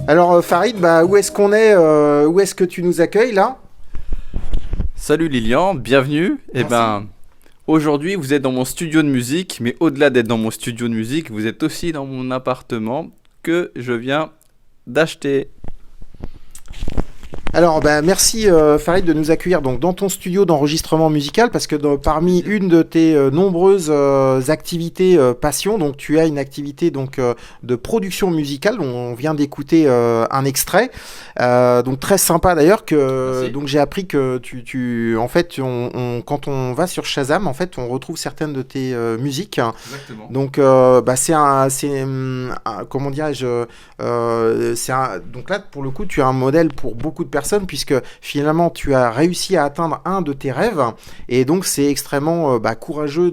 Alors Farid, où est-ce qu'on est où est-ce que tu nous accueilles là? Salut Lilian, bienvenue. Aujourd'hui vous êtes dans mon studio de musique, mais au-delà d'être dans mon studio de musique, vous êtes aussi dans mon appartement que je viens d'acheter. Alors merci Farid de nous accueillir donc dans ton studio d'enregistrement musical parce que parmi une de tes nombreuses activités passion, donc tu as une activité donc de production musicale dont on vient d'écouter un extrait donc très sympa d'ailleurs que Merci. donc j'ai appris que tu en fait quand on va sur Shazam en fait on retrouve certaines de tes musiques. Exactement. Donc comment dirais-je donc là pour le coup tu as un modèle pour beaucoup de personnes puisque finalement tu as réussi à atteindre un de tes rêves et donc c'est extrêmement courageux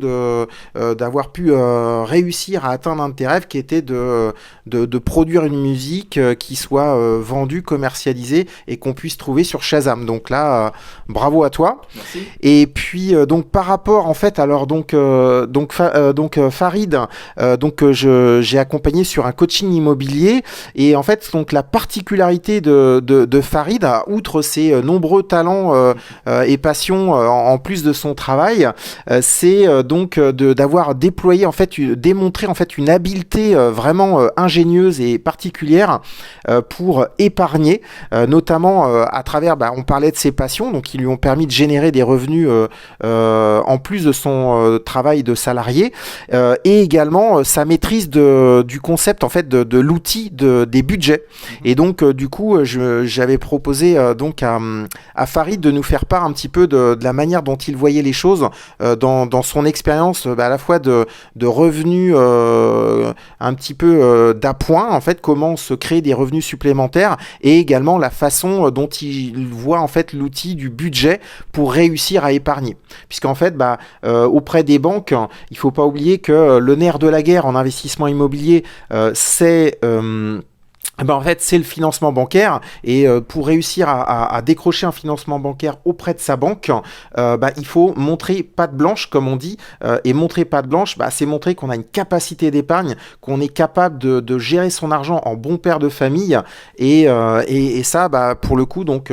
d'avoir pu réussir à atteindre un de tes rêves qui était de produire une musique qui soit vendue, commercialisée et qu'on puisse trouver sur Shazam. Donc là bravo à toi. Merci. Et puis donc par rapport en fait alors Farid j'ai accompagné sur un coaching immobilier et en fait donc la particularité de Farid outre ses nombreux talents et passions en plus de son travail c'est d'avoir déployé en fait démontré en fait une habileté vraiment ingénieuse et particulière pour épargner notamment à travers on parlait de ses passions donc qui lui ont permis de générer des revenus en plus de son travail de salarié et également sa maîtrise du concept en fait de l'outil des budgets et donc du coup j'avais proposé donc à Farid de nous faire part un petit peu de la manière dont il voyait les choses dans son expérience à la fois de revenus un petit peu d'appoint en fait comment se créer des revenus supplémentaires et également la façon dont il voit en fait l'outil du budget pour réussir à épargner puisqu'en fait auprès des banques il faut pas oublier que le nerf de la guerre en investissement immobilier c'est en fait, c'est le financement bancaire et pour réussir à décrocher un financement bancaire auprès de sa banque, il faut montrer patte blanche, comme on dit. Et montrer patte blanche, c'est montrer qu'on a une capacité d'épargne, qu'on est capable de gérer son argent en bon père de famille. Et ça, pour le coup, donc,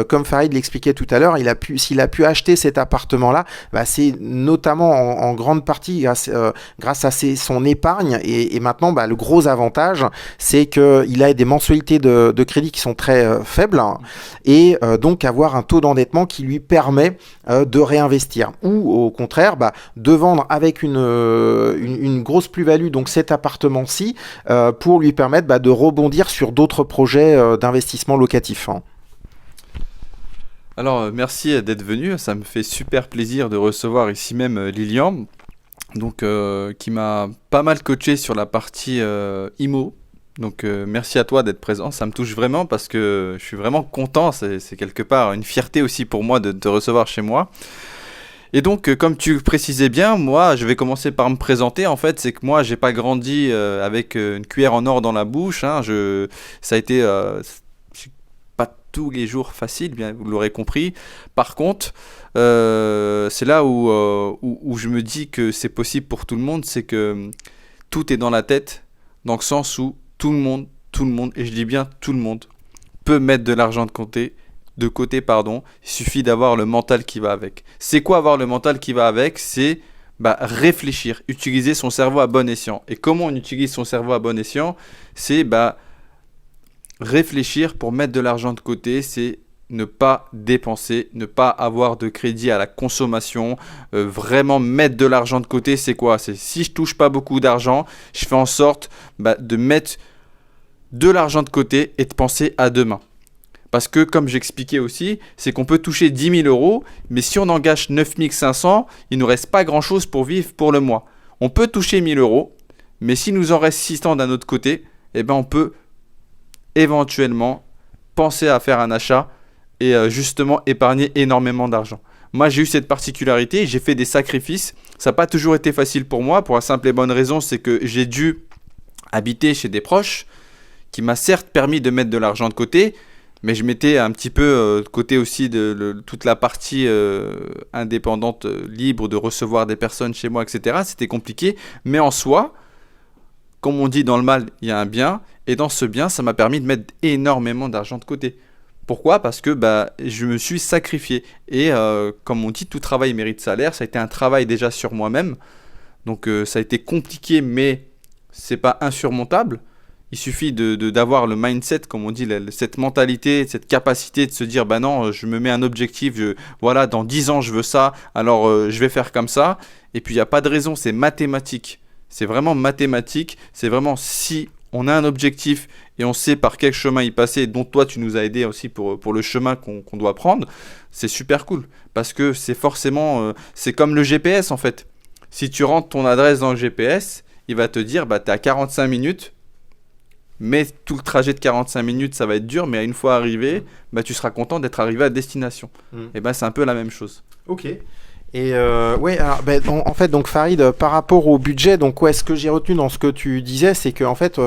comme Farid l'expliquait tout à l'heure, s'il a pu acheter cet appartement-là, c'est notamment en grande partie grâce à son épargne. Et maintenant, le gros avantage, c'est qu'il a des mensualités de crédit qui sont très faibles et donc avoir un taux d'endettement qui lui permet de réinvestir ou au contraire de vendre avec une grosse plus-value donc cet appartement-ci pour lui permettre de rebondir sur d'autres projets d'investissement locatif. Alors merci d'être venu, ça me fait super plaisir de recevoir ici même Lilian donc qui m'a pas mal coaché sur la partie IMO. Donc merci à toi d'être présent, ça me touche vraiment parce que je suis vraiment content, c'est quelque part une fierté aussi pour moi de te recevoir chez moi. Et donc comme tu précisais bien, moi je vais commencer par me présenter en fait, c'est que moi j'ai pas grandi avec une cuillère en or dans la bouche, ça a été pas tous les jours facile, bien vous l'aurez compris. Par contre, c'est là où je me dis que c'est possible pour tout le monde, c'est que tout est dans la tête, dans le sens où tout le monde, et je dis bien tout le monde, peut mettre de l'argent de côté, il suffit d'avoir le mental qui va avec. C'est quoi avoir le mental qui va avec? C'est réfléchir, utiliser son cerveau à bon escient. Et comment on utilise son cerveau à bon escient? C'est réfléchir pour mettre de l'argent de côté, c'est ne pas dépenser, ne pas avoir de crédit à la consommation, vraiment mettre de l'argent de côté, c'est quoi? C'est si je touche pas beaucoup d'argent, je fais en sorte de mettre de l'argent de côté et de penser à demain. Parce que comme j'expliquais aussi, c'est qu'on peut toucher 10 000 euros, mais si on engage 9 500, il ne nous reste pas grand-chose pour vivre pour le mois. On peut toucher 1 000 euros, mais s'il nous en reste 600 d'un autre côté, on peut éventuellement penser à faire un achat et justement épargner énormément d'argent. Moi, j'ai eu cette particularité, j'ai fait des sacrifices. Ça n'a pas toujours été facile pour moi, pour la simple et bonne raison, c'est que j'ai dû habiter chez des proches qui m'a certes permis de mettre de l'argent de côté, mais je mettais un petit peu de côté aussi toute la partie indépendante, libre de recevoir des personnes chez moi, etc. C'était compliqué, mais en soi, comme on dit dans le mal, il y a un bien, et dans ce bien, ça m'a permis de mettre énormément d'argent de côté. Pourquoi ? Parce que je me suis sacrifié. Et comme on dit, tout travail mérite salaire. Ça a été un travail déjà sur moi-même. Donc ça a été compliqué, mais c'est pas insurmontable. Il suffit d'avoir le mindset, comme on dit, cette mentalité, cette capacité de se dire, non, je me mets un objectif, voilà, dans 10 ans, je veux ça, alors je vais faire comme ça. Et puis il n'y a pas de raison, c'est mathématique. C'est vraiment mathématique. C'est vraiment si on a un objectif et on sait par quel chemin y passer, dont toi tu nous as aidé aussi pour le chemin qu'on doit prendre, c'est super cool. Parce que c'est forcément, c'est comme le GPS en fait. Si tu rentres ton adresse dans le GPS, il va te dire, tu es à 45 minutes, mais tout le trajet de 45 minutes, ça va être dur, mais une fois arrivé, tu seras content d'être arrivé à destination. Et c'est un peu la même chose. Ok. Et ouais, alors, en fait, donc Farid, par rapport au budget, donc ce que j'ai retenu dans ce que tu disais, c'est que en fait,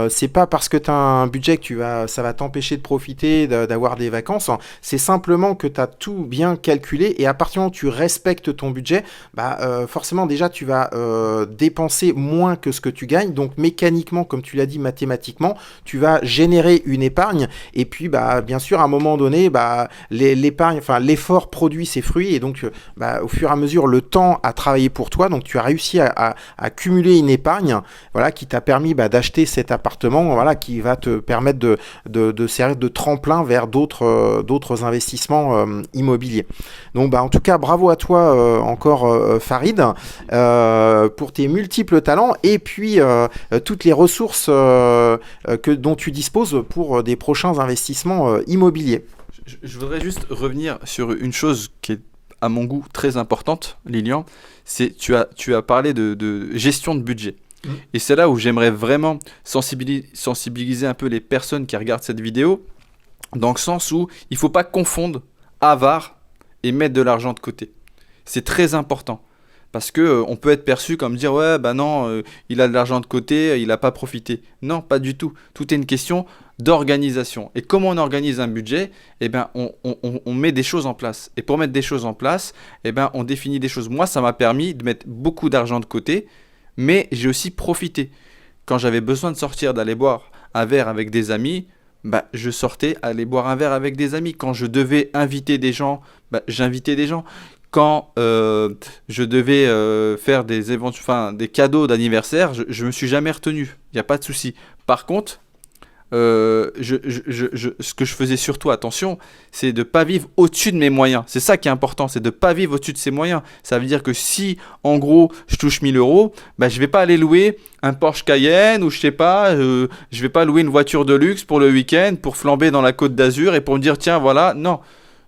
c'est pas parce que tu as un budget que ça va t'empêcher de profiter, d'avoir des vacances. Hein. C'est simplement que tu as tout bien calculé et à partir du moment où tu respectes ton budget, forcément déjà tu vas dépenser moins que ce que tu gagnes. Donc mécaniquement, comme tu l'as dit, mathématiquement, tu vas générer une épargne et puis bien sûr à un moment donné, l'épargne, enfin l'effort produit ses fruits et donc au fur et à mesure, le temps a travaillé pour toi, donc tu as réussi à cumuler une épargne, voilà, qui t'a permis d'acheter cet appartement, voilà, qui va te permettre de servir de tremplin vers d'autres investissements immobiliers. Donc, en tout cas, bravo à toi encore, Farid, pour tes multiples talents et puis toutes les ressources dont tu disposes pour des prochains investissements immobiliers. Je voudrais juste revenir sur une chose qui est à mon goût très importante, Lilian, c'est tu as parlé de gestion de budget. Et c'est là où j'aimerais vraiment sensibiliser un peu les personnes qui regardent cette vidéo, dans le sens où il ne faut pas confondre avare et mettre de l'argent de côté. C'est très important. Parce qu'on peut être perçu comme dire « Ouais, non, il a de l'argent de côté, il n'a pas profité. » Non, pas du tout. Tout est une question d'organisation. Et comment on organise un budget ? On met des choses en place. Et pour mettre des choses en place, on définit des choses. Moi, ça m'a permis de mettre beaucoup d'argent de côté, mais j'ai aussi profité. Quand j'avais besoin de sortir, d'aller boire un verre avec des amis, je sortais aller boire un verre avec des amis. Quand je devais inviter des gens, j'invitais des gens. Quand je devais faire des cadeaux d'anniversaire, je me suis jamais retenu. Il n'y a pas de souci. Par contre, ce que je faisais surtout attention, c'est de ne pas vivre au-dessus de mes moyens. C'est ça qui est important, c'est de ne pas vivre au-dessus de ses moyens. Ça veut dire que si, en gros, je touche 1 000 €, je ne vais pas aller louer un Porsche Cayenne ou je sais pas, je vais pas louer une voiture de luxe pour le week-end, pour flamber dans la Côte d'Azur et pour me dire, tiens, voilà. Non,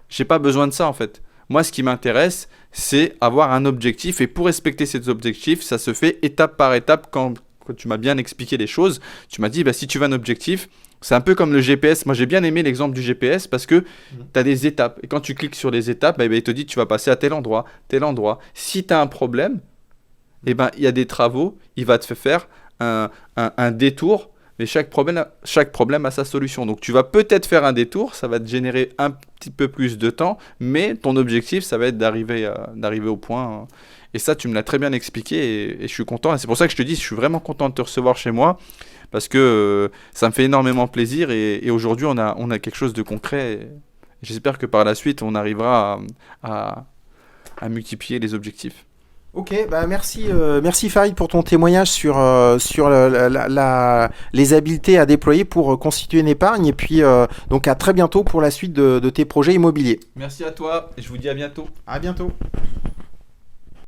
j'ai pas besoin de ça en fait. Moi, ce qui m'intéresse, c'est avoir un objectif. Et pour respecter cet objectif, ça se fait étape par étape. Quand tu m'as bien expliqué les choses, tu m'as dit, si tu veux un objectif, c'est un peu comme le GPS. Moi, j'ai bien aimé l'exemple du GPS parce que tu as des étapes. Et quand tu cliques sur les étapes, il te dit, tu vas passer à tel endroit, tel endroit. Si tu as un problème, il y a des travaux. Il va te faire un détour. Mais chaque problème a sa solution. Donc, tu vas peut-être faire un détour, ça va te générer un petit peu plus de temps, mais ton objectif, ça va être d'arriver au point. Et ça, tu me l'as très bien expliqué et je suis content. Et c'est pour ça que je te dis, je suis vraiment content de te recevoir chez moi parce que ça me fait énormément plaisir. Et aujourd'hui, on a quelque chose de concret. Et j'espère que par la suite, on arrivera à multiplier les objectifs. Ok, merci Farid pour ton témoignage sur les habiletés à déployer pour constituer une épargne et puis donc à très bientôt pour la suite de tes projets immobiliers. Merci à toi et je vous dis à bientôt. À bientôt.